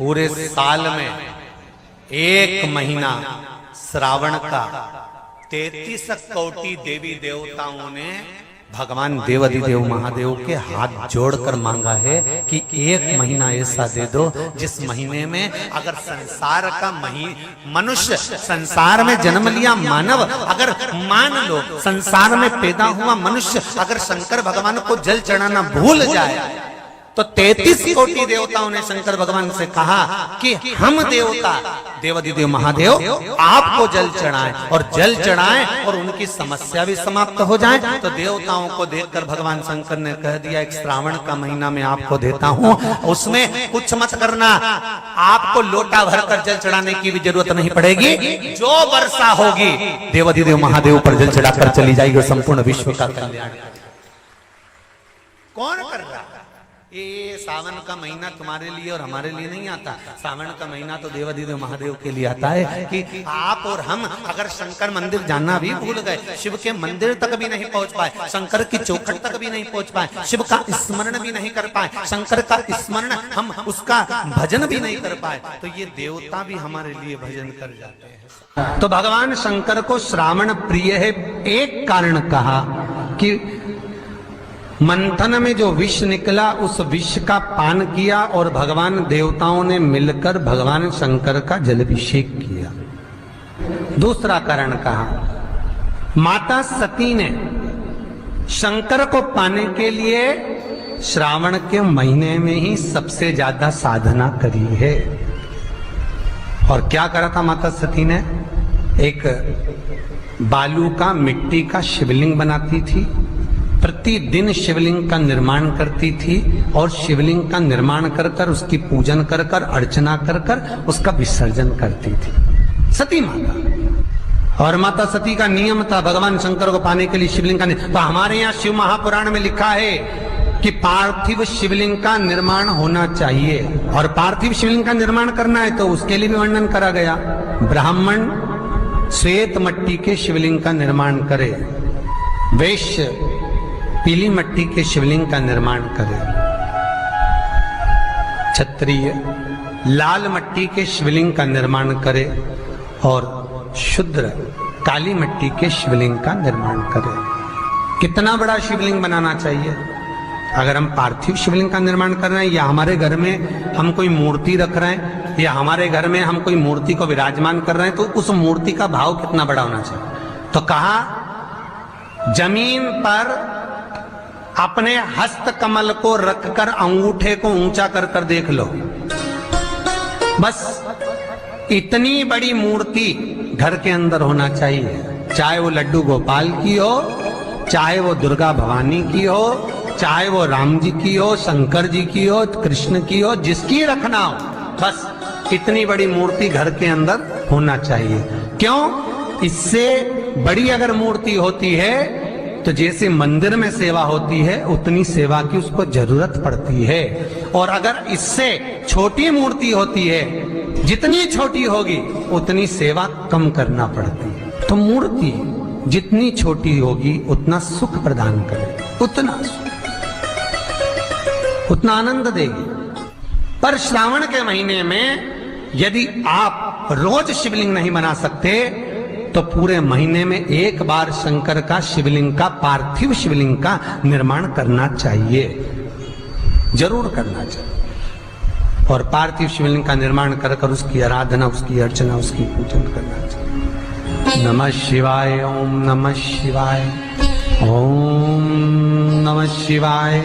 पूरे साल में एक महीना श्रावण का 33 कोटि देवी देवताओं ने भगवान देवाधिदेव महादेव के हाथ जोड़कर मांगा है कि एक महीना ऐसा दे दो जिस महीने में अगर संसार का मनुष्य संसार में जन्म लिया मानव अगर मान लो संसार में पैदा हुआ मनुष्य अगर शंकर भगवान को जल चढ़ाना भूल जाए तो 33 कोटि देवताओं ने शंकर भगवान से कहा कि हम देवता देवाधिदेव महादेव आपको जल चढ़ाएं और जल चढ़ाएं और उनकी समस्या भी समाप्त हो जाए। तो देवताओं को देखकर भगवान शंकर ने कह दिया एक श्रावण का महीना मैं आपको देता हूं, उसमें कुछ मत करना, आपको लोटा भरकर जल चढ़ाने की भी जरूरत नहीं पड़ेगी, जो वर्षा होगी देवाधिदेव महादेव पर जल चढ़ाकर चली जाएगी और संपूर्ण विश्व का कल्याण। कौन कर रहा है ये? सावन का महीना तुम्हारे लिए और हमारे लिए नहीं आता। सावन का महीना तो देवाधिदेव महादेव के लिए आता है कि आप और हम अगर शंकर मंदिर जाना भी भूल गए, शिव के मंदिर तक भी नहीं पहुंच पाए, शंकर की चौखट तक भी नहीं पहुंच पाए, शिव का स्मरण भी नहीं कर पाए, शंकर का स्मरण हम उसका भजन भी नहीं कर पाए, तो ये देवता भी हमारे लिए भजन कर जाते हैं। तो भगवान शंकर को श्रावण प्रिय है। एक कारण कहा कि मंथन में जो विष निकला उस विष का पान किया और भगवान देवताओं ने मिलकर भगवान शंकर का जलाभिषेक किया। दूसरा कारण कहा माता सती ने शंकर को पाने के लिए श्रावण के महीने में ही सबसे ज्यादा साधना करी है। और क्या करा था माता सती ने? एक बालू का मिट्टी का शिवलिंग बनाती थी, प्रतिदिन शिवलिंग का निर्माण करती थी और शिवलिंग का निर्माण कर कर उसकी पूजन कर कर अर्चना कर कर उसका विसर्जन करती थी सती माता। और माता सती का नियम था भगवान शंकर को पाने के लिए शिवलिंग का तो हमारे यहाँ शिव महापुराण में लिखा है कि पार्थिव शिवलिंग का निर्माण होना चाहिए। और पार्थिव शिवलिंग का निर्माण करना है तो उसके लिए भी वर्णन करा गया। ब्राह्मण श्वेत मट्टी के शिवलिंग का निर्माण करे, वैश्य पीली मट्टी के शिवलिंग का निर्माण करे, क्षत्रिय लाल मट्टी के शिवलिंग का निर्माण करे और शूद्र काली मट्टी के शिवलिंग का निर्माण करे। कितना बड़ा शिवलिंग बनाना चाहिए? अगर हम पार्थिव शिवलिंग का निर्माण कर रहे हैं या हमारे घर में हम कोई मूर्ति रख रहे हैं या हमारे घर में हम कोई मूर्ति को विराजमान कर रहे हैं तो उस मूर्ति का भाव कितना बड़ा होना चाहिए? तो कहा जमीन पर अपने हस्त कमल को रखकर अंगूठे को ऊंचा कर कर देख लो, बस इतनी बड़ी मूर्ति घर के अंदर होना चाहिए। चाहे वो लड्डू गोपाल की हो, चाहे वो दुर्गा भवानी की हो, चाहे वो राम जी की हो, शंकर जी की हो, कृष्ण की हो, जिसकी रखना हो, बस इतनी बड़ी मूर्ति घर के अंदर होना चाहिए। क्यों? इससे बड़ी अगर मूर्ति होती है तो जैसे मंदिर में सेवा होती है उतनी सेवा की उसको जरूरत पड़ती है। और अगर इससे छोटी मूर्ति होती है, जितनी छोटी होगी उतनी सेवा कम करना पड़ती है। तो मूर्ति जितनी छोटी होगी उतना सुख प्रदान करेगी, उतना आनंद देगी। पर श्रावण के महीने में यदि आप रोज शिवलिंग नहीं बना सकते तो पूरे महीने में एक बार शंकर का शिवलिंग का पार्थिव शिवलिंग का निर्माण करना चाहिए, जरूर करना चाहिए। और पार्थिव शिवलिंग का निर्माण कर कर उसकी आराधना, उसकी अर्चना, उसकी पूजन करना चाहिए। नमः शिवाय, ओम नमः शिवाय, ओम नमः शिवाय,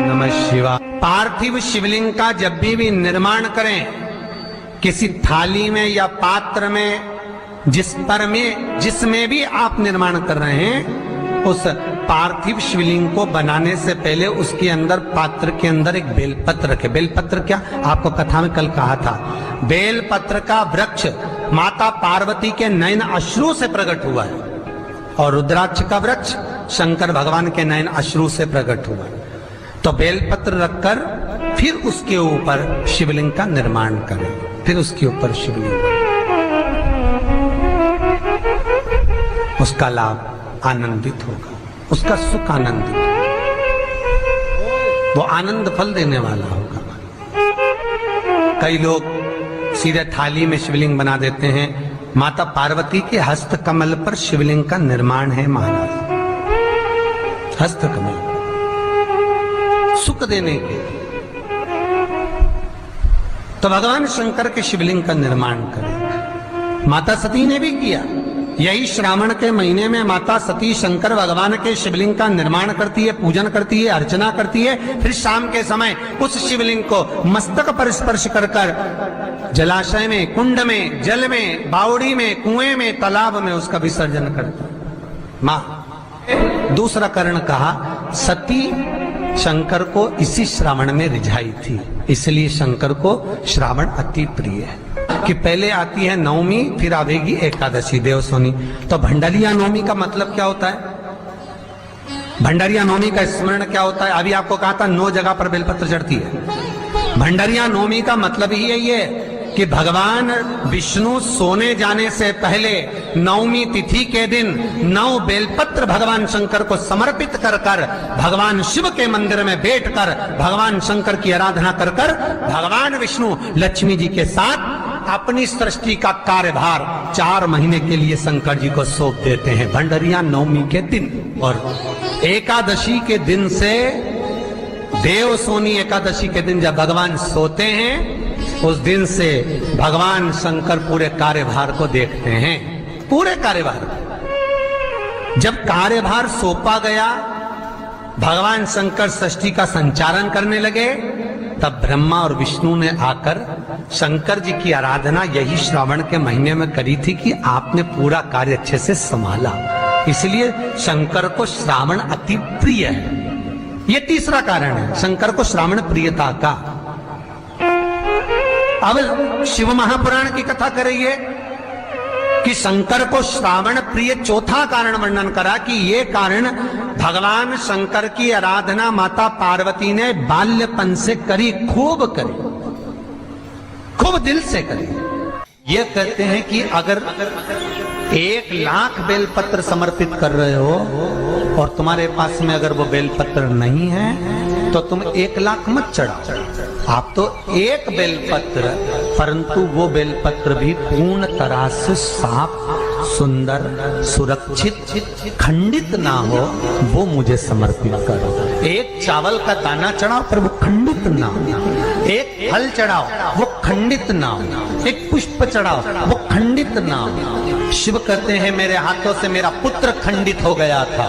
नमः शिवाय। पार्थिव शिवलिंग का जब भी निर्माण करें किसी थाली में या पात्र में जिसमें भी आप निर्माण कर रहे हैं, उस पार्थिव शिवलिंग को बनाने से पहले उसके अंदर पात्र के अंदर एक बेलपत्र रखे। बेलपत्र क्या? आपको कथा में कल कहा था, बेलपत्र का वृक्ष माता पार्वती के नयन अश्रु से प्रकट हुआ है और रुद्राक्ष का वृक्ष शंकर भगवान के नयन अश्रु से प्रकट हुआ है। तो बेलपत्र रखकर फिर उसके ऊपर शिवलिंग का निर्माण करें, फिर उसके ऊपर शिवलिंग, उसका लाभ आनंदित होगा, उसका सुख आनंदित होगा, वो आनंद फल देने वाला होगा। कई लोग सीधे थाली में शिवलिंग बना देते हैं। माता पार्वती के हस्त कमल पर शिवलिंग का निर्माण है महाराज। हस्त कमल सुख देने के, तो भगवान शंकर के शिवलिंग का निर्माण करें। माता सती ने भी किया। यही श्रावण के महीने में माता सती शंकर भगवान के शिवलिंग का निर्माण करती है, पूजन करती है, अर्चना करती है। फिर शाम के समय उस शिवलिंग को मस्तक पर स्पर्श कर कर जलाशय में, कुंड में, जल में, बावड़ी में, कुएं में, तालाब में उसका विसर्जन करती मां। दूसरा कारण कहा, सती शंकर को इसी श्रावण में रिझाई थी, इसलिए शंकर को श्रावण अति प्रिय है। कि पहले आती है नवमी, फिर आवेगी एकादशी देवसोनी। तो भंडारिया नवमी का मतलब क्या होता है? भंडारिया नवमी का स्मरण क्या होता है? अभी आपको कहा था 9 जगह पर बेलपत्र चढ़ती है। भंडारिया नवमी का मतलब ही है ये कि भगवान विष्णु सोने जाने से पहले नवमी तिथि के दिन 9 बेलपत्र भगवान शंकर को समर्पित कर कर भगवान शिव के मंदिर में बैठकर भगवान शंकर की आराधना कर कर भगवान विष्णु लक्ष्मी जी के साथ अपनी सृष्टि का कार्यभार 4 महीने के लिए शंकर जी को सौंप देते हैं भंडारिया नवमी के दिन। और एकादशी के दिन से, देवसोनी एकादशी के दिन जब भगवान सोते हैं, उस दिन से भगवान शंकर पूरे कार्यभार को देखते हैं। पूरे कार्यभार, जब कार्यभार सौंपा गया, भगवान शंकर सृष्टि का संचालन करने लगे, तब ब्रह्मा और विष्णु ने आकर शंकर जी की आराधना यही श्रावण के महीने में करी थी कि आपने पूरा कार्य अच्छे से संभाला, इसलिए शंकर को श्रावण अति प्रिय है। यह तीसरा कारण है शंकर को श्रावण प्रियता का। अब शिव महापुराण की कथा करिए कि शंकर को श्रावण प्रिय चौथा कारण वर्णन करा कि ये कारण भगवान शंकर की आराधना माता पार्वती ने बाल्यपन से करी, खूब करी, खूब दिल से करी। ये कहते हैं कि अगर 1 लाख बेलपत्र समर्पित कर रहे हो और तुम्हारे पास में अगर वो बेलपत्र नहीं है तो तुम 1 लाख मत चढ़ाओ, आप तो 1 बेलपत्र, परंतु वो बेलपत्र भी पूर्ण तरह से साफ, सुंदर, सुरक्षित, खंडित ना हो, वो मुझे समर्पित करो। 1 चावल का दाना चढ़ाओ पर वो खंडित ना हो, 1 फल चढ़ाओ वो खंडित ना हो, 1 पुष्प चढ़ाओ वो खंडित ना हो। शिव कहते हैं मेरे हाथों से मेरा पुत्र खंडित हो गया था,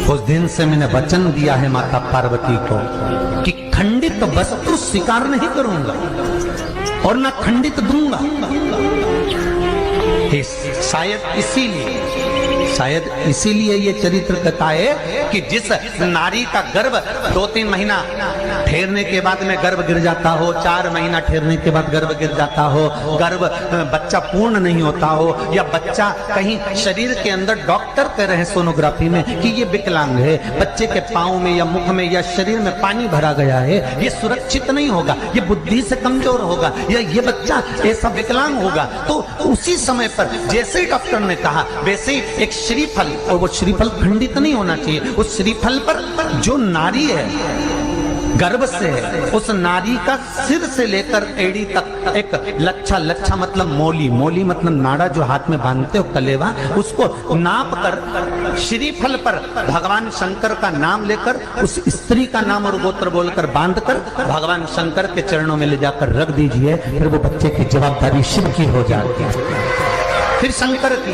उस दिन से मैंने वचन दिया है माता पार्वती को कि खंडित वस्तु स्वीकार नहीं करूंगा और ना खंडित दूंगा। शायद इसीलिए ये चरित्र कथा है कि जिस नारी का गर्भ 2-3 महीना ठहरने के बाद में गर्भ गिर जाता हो, 4 महीना ठहरने के बाद गर्भ गिर जाता हो, गर्भ बच्चा पूर्ण नहीं होता हो, या बच्चा कहीं शरीर के अंदर डॉक्टर कह रहे हैं सोनोग्राफी में कि ये विकलांग है, बच्चे के पाँव में या मुख में या शरीर में पानी भरा गया है, ये सुरक्षित नहीं होगा, ये बुद्धि से कमजोर होगा, या ये बच्चा ऐसा विकलांग होगा, तो उसी समय पर जैसे ही डॉक्टर ने कहा वैसे ही एक श्रीफल, और वो श्रीफल खंडित नहीं होना चाहिए, उस श्रीफल पर जो नारी है गर्भ से है, उस नारी का सिर से लेकर एड़ी तक एक लच्छा मतलब मोली मतलब नाड़ा जो हाथ में बांधते हो कलेवा, उसको नाप कर श्रीफल पर भगवान शंकर का नाम लेकर उस स्त्री का नाम और गोत्र बोलकर बांध कर भगवान शंकर के चरणों में ले जाकर रख दीजिए, फिर वो बच्चे की जवाबदारी शिव की हो जाती है, फिर शंकर की,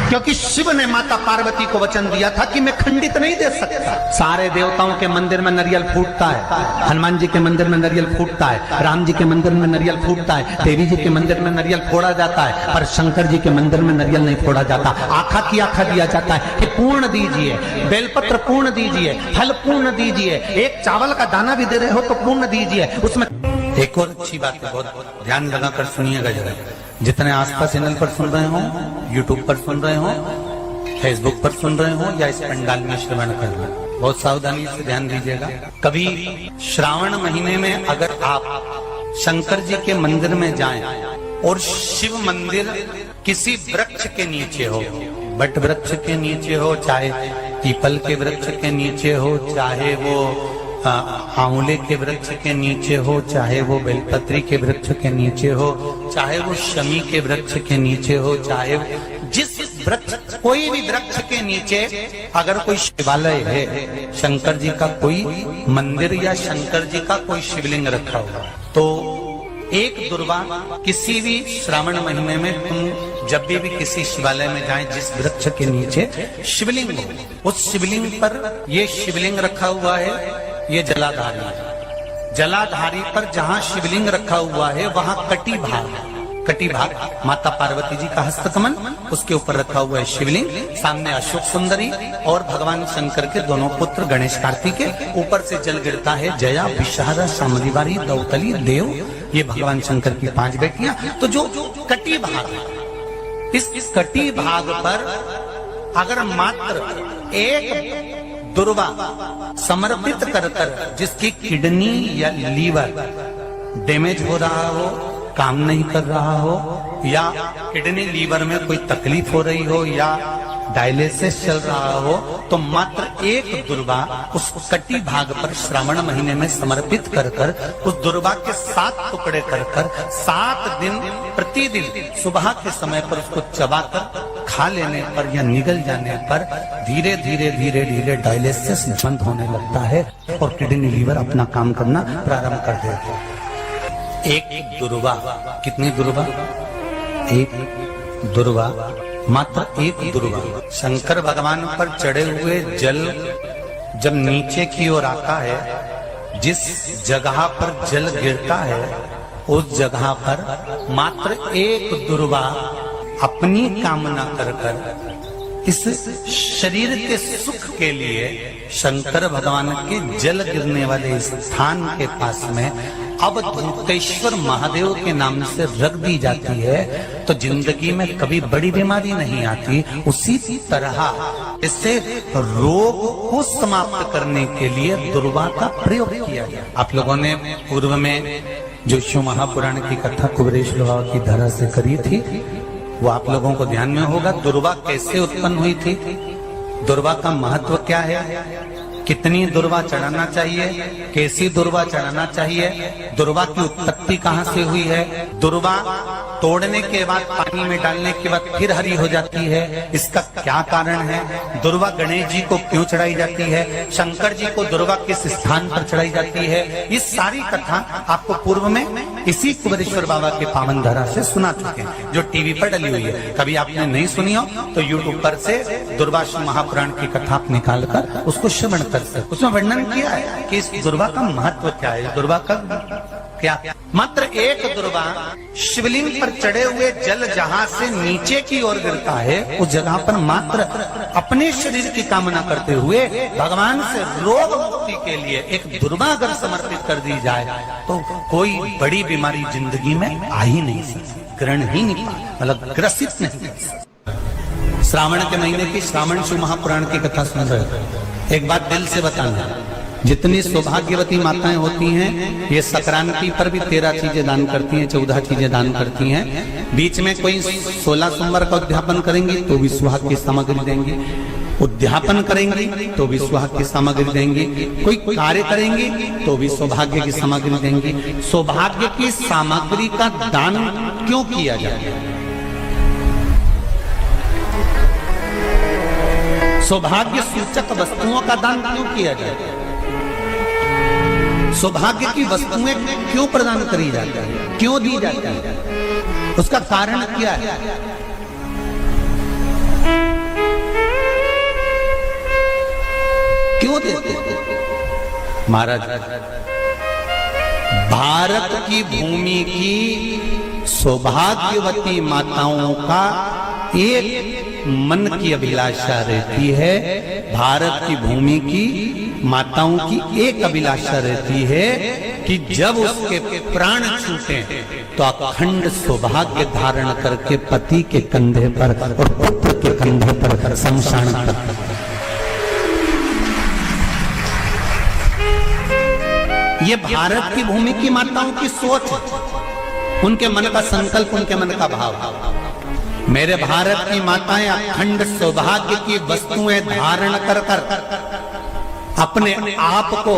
क्योंकि शिव ने माता पार्वती को वचन दिया था कि मैं खंडित नहीं दे सकता। सारे देवताओं के मंदिर में नारियल फूटता है, हनुमान जी के मंदिर में नारियल फूटता है, राम जी के मंदिर में नारियल फूटता है, देवी जी के मंदिर में नारियल फोड़ा जाता है, पर शंकर जी के मंदिर में नारियल नहीं फोड़ा जाता। आखा की आखा दिया जाता है कि पूर्ण दीजिए, बेलपत्र पूर्ण दीजिए, फल पूर्ण दीजिए, 1 चावल का दाना भी दे रहे हो तो पूर्ण दीजिए। उसमें एक और अच्छी बात है, बहुत ध्यान लगाकर सुनिएगा जरा, जितने आस्था चैनल पर सुन रहे हो, यूट्यूब पर सुन रहे हो, फेसबुक पर सुन रहे हो, या इस पंडाल में श्रवण कर रहे हो, बहुत सावधानी से ध्यान दीजिएगा। कभी श्रावण महीने में अगर आप शंकर जी के मंदिर में जाएं और शिव मंदिर किसी वृक्ष के नीचे हो, बट वृक्ष के नीचे हो, चाहे पीपल के वृक्ष के नीचे हो, चाहे वो आंवले के वृक्ष के नीचे हो, चाहे वो बेलपत्री के वृक्ष के नीचे हो, चाहे वो शमी के वृक्ष के नीचे हो, चाहे जिस वृक्ष, कोई भी वृक्ष के नीचे अगर कोई शिवालय है, शंकर जी का कोई मंदिर या शंकर जी का कोई शिवलिंग रखा हुआ, तो एक दुर्वा किसी भी श्रावण महीने में तुम जब भी किसी शिवालय में जाएं, जिस वृक्ष के नीचे शिवलिंग हो, उस शिवलिंग पर ये शिवलिंग रखा हुआ है, ये जलाधारी है। जलाधारी पर जहां शिवलिंग रखा हुआ है वहां कटी भाग माता पार्वती जी का हस्तकमल, उसके ऊपर रखा हुआ है शिवलिंग, सामने अशोक सुंदरी और भगवान शंकर के दोनों पुत्र गणेश कार्तिकेय, ऊपर से जल गिरता है जया विषहारा शामलीवारी दौतली देव, ये भगवान शंकर की 5 बेटियां। तो जो कटी भाग, इस कटी भाग पर अगर मात्र एक दुर्वा समर्पित कर जिसकी किडनी या लीवर डैमेज हो रहा हो, काम नहीं कर रहा हो, या किडनी लीवर में कोई तकलीफ हो रही हो, या डायलिसिस चल रहा हो, तो मात्र एक दुर्वा उस कटी भाग पर श्रावण महीने में समर्पित कर उस दुर्वा के 7 टुकड़े कर 7 दिन प्रतिदिन सुबह के समय पर उसको चबाकर खा लेने पर या निगल जाने पर धीरे धीरे डायलिसिस बंद होने लगता है और किडनी लीवर अपना काम करना प्रारंभ कर देता है। एक दुर्वा, कितनी दुर्वा? एक दुर्वा, मात्र एक दुर्वा। शंकर भगवान पर चढ़े हुए जल जब नीचे की ओर आता है, जिस जगह पर जल गिरता है उस जगह पर मात्र एक दुर्वा अपनी कामना कर इस शरीर के सुख के लिए शंकर भगवान के जल गिरने वाले स्थान के पास में अवधूतेश्वर महादेव के नाम से रख दी जाती है, तो जिंदगी में कभी बड़ी बीमारी नहीं आती। उसी तरह इससे रोग को समाप्त करने के लिए दुर्वा का प्रयोग किया गया। आप लोगों ने पूर्व में जो शिव महापुराण की कथा कुबेरेश्वर बाबा की धरा से करी थी, वो आप लोगों को ध्यान में होगा। दुर्वा कैसे उत्पन्न हुई थी, दुर्वा का महत्व क्या है, कितनी दुर्वा चढ़ाना चाहिए, कैसी दुर्वा चढ़ाना चाहिए, दुर्वा की उत्पत्ति कहाँ से हुई है, दुर्वा तोड़ने के बाद पानी में डालने के बाद फिर हरी हो जाती है, इसका क्या कारण है, दुर्वा गणेश जी को क्यों चढ़ाई जाती है, शंकर जी को दुर्वा किस स्थान पर चढ़ाई जाती है, इस सारी कथा आपको पूर्व में इसी कुबेरेश्वर बाबा के पावन धरा से सुना चुके हैं, जो टीवी पर डली हुई है। कभी आपने नहीं सुनी हो तो यूट्यूब पर से दुर्वा महापुराण की कथा आप निकाल कर उसको श्रवण कर सकते। उसमें वर्णन किया है कि इस दुर्वा का महत्व क्या है, दुर्वा का क्या। मात्र एक दुर्वा शिवलिंग पर चढ़े हुए जल जहां से नीचे की ओर गिरता है, उस जगह पर मात्र अपने शरीर की कामना करते हुए भगवान से रोग मुक्ति के लिए एक दुर्वा अगर समर्पित कर दी जाए तो कोई बड़ी बीमारी जिंदगी में आ ही नहीं सकती, ग्रहण ही नहीं पाए, मतलब ग्रसित नहीं कर सकती। श्रावण के महीने की श्रावण शिव महापुराण की कथा सुन रहे थे। एक बात दिल से बताना, जितनी सौभाग्यवती माताएं होती हैं, ये संक्रांति पर भी 13 चीजें दान करती हैं, 14 चीजें दान करती हैं। बीच में कोई 16 सोमवार का उद्यापन करेंगी तो भी सुहाग की सामग्री देंगी, उद्यापन करेंगी तो भी सुहाग की सामग्री देंगी, कोई कार्य करेंगी तो भी सौभाग्य की सामग्री देंगी। सौभाग्य की सामग्री का दान क्यों किया जाए, सौभाग्य सूचक वस्तुओं का दान क्यों किया जाए, सौभाग्य की वस्तुएं क्यों प्रदान करी जाती है, क्यों दी जाती है, उसका कारण क्या है। क्यों देते महाराज, भारत की भूमि की सौभाग्यवती माताओं का एक मन की अभिलाषा रहती है, भारत की भूमि की माताओं की एक अभिलाषा रहती है कि जब उसके प्राण छूटे तो अखंड सौभाग्य धारण करके पति के कंधे पर और पुत्र के कंधे पर शमशान पर। ये भारत की भूमि की माताओं की सोच, उनके मन का संकल्प, उनके मन का भाव। मेरे भारत की माताएं अखंड सौभाग्य की वस्तुएं धारण कर अपने आप को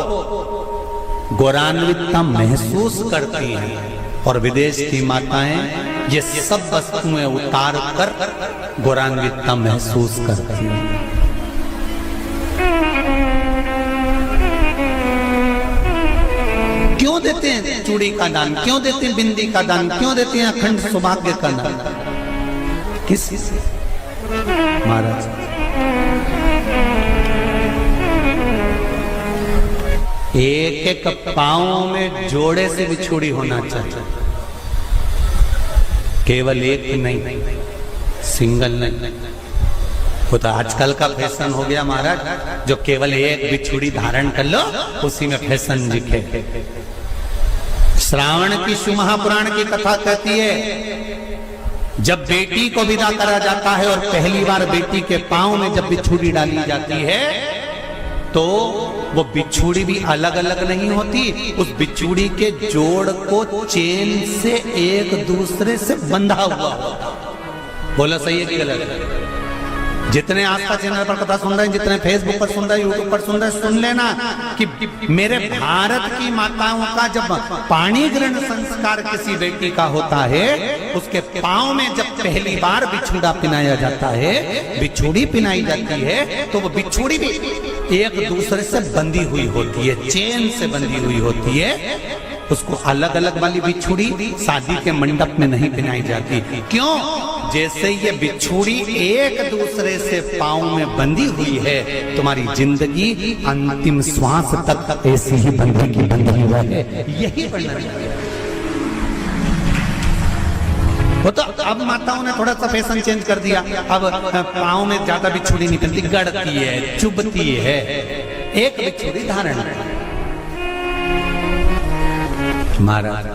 गौरवान्वितता महसूस करती हैं और विदेश की माताएं ये सब वस्तुएं उतार कर गौरवान्वितता महसूस करती हैं। क्यों देते हैं चूड़ी का दान, क्यों देते हैं बिंदी का दान, क्यों देते हैं अखंड सौभाग्य का दान? किस महाराज एक एक पांव में जोड़े से बिछुड़ी होना चाहिए, केवल एक नहीं, सिंगल नहीं। वो तो आजकल का फैशन हो गया महाराज, जो केवल एक बिछुड़ी धारण कर लो उसी में फैशन दिखे। श्रावण की शिव महापुराण की कथा कहती है जब बेटी को विदा करा जाता है और पहली बार बेटी के पांव में जब बिछुड़ी डाली जाती है तो वो बिछुड़ी भी अलग अलग नहीं होती, उस बिछुड़ी के जोड़ को चेन से एक दूसरे से बंधा हुआ होता। बोला सही है कि गलत? जितने आस्था चैनल पर कथा सुन रहे हैं, जितने फेसबुक पर सुन रहे हैं, यूट्यूब पर सुन रहे हैं, सुन लेना कि मेरे भारत की माताओं का जब पाणी ग्रहण संस्कार किसी बेटी का होता है, उसके पांव में जब पहली बार बिछुड़ा पिनाया जाता है, बिछुड़ी पिनाई जाती है, तो वो बिछुड़ी भी एक दूसरे से बंधी हुई होती है, चेन से बंधी हुई होती है। उसको अलग अलग वाली बिछुड़ी शादी के मंडप में नहीं पिनाई जाती। क्यों? जैसे ये बिछुड़ी एक दूसरे से पांव में बंधी हुई है, तुम्हारी जिंदगी अंतिम श्वास तक ऐसी ही बंधी रहे, यही वर्णन है। वो तो अब माताओं ने थोड़ा सा फैशन चेंज कर दिया, अब पांव में ज्यादा बिछुड़ी नहीं पहनती, गड़ती है, चुभती है, एक बिछुड़ी धारण। महाराज